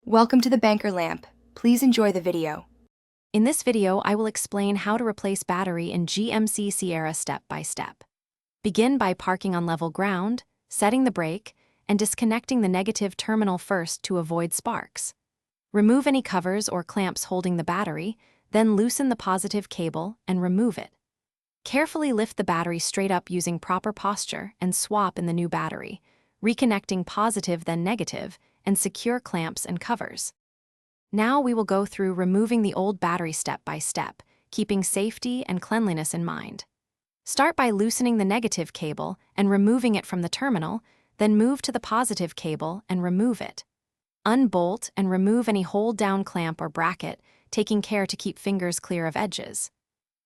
Welcome to the Banker Lamp. Please enjoy the video. In this video, I will explain how to replace battery in GMC Sierra step by step. Begin by parking on level ground, setting the brake, and disconnecting the negative terminal first to avoid sparks. Remove any covers or clamps holding the battery, then loosen the positive cable and remove it. Carefully lift the battery straight up using proper posture and swap in the new battery, reconnecting positive then negative, and secure clamps and covers. Now we will go through removing the old battery step by step, keeping safety and cleanliness in mind. Start by loosening the negative cable and removing it from the terminal, then move to the positive cable and remove it. Unbolt and remove any hold-down clamp or bracket, taking care to keep fingers clear of edges.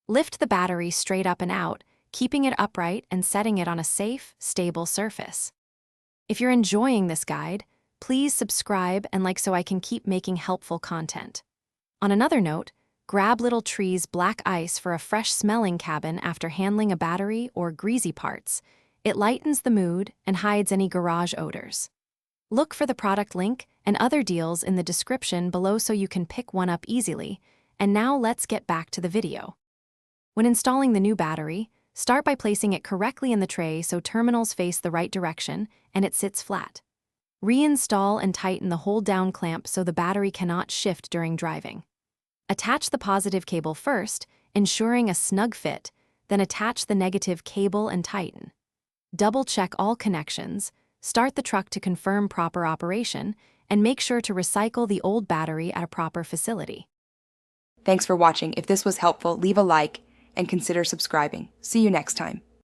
Lift the battery straight up and out, keeping it upright and setting it on a safe, stable surface. If you're enjoying this guide, please subscribe and like so I can keep making helpful content. On another note, grab Little Tree's black ice for a fresh-smelling cabin after handling a battery or greasy parts. It lightens the mood and hides any garage odors. Look for the product link and other deals in the description below so you can pick one up easily. And now let's get back to the video. When installing the new battery, start by placing it correctly in the tray so terminals face the right direction and it sits flat. Reinstall and tighten the hold-down clamp so the battery cannot shift during driving. Attach the positive cable first, ensuring a snug fit, then attach the negative cable and tighten. Double-check all connections, start the truck to confirm proper operation, and make sure to recycle the old battery at a proper facility. Thanks for watching. If this was helpful, leave a like and consider subscribing. See you next time.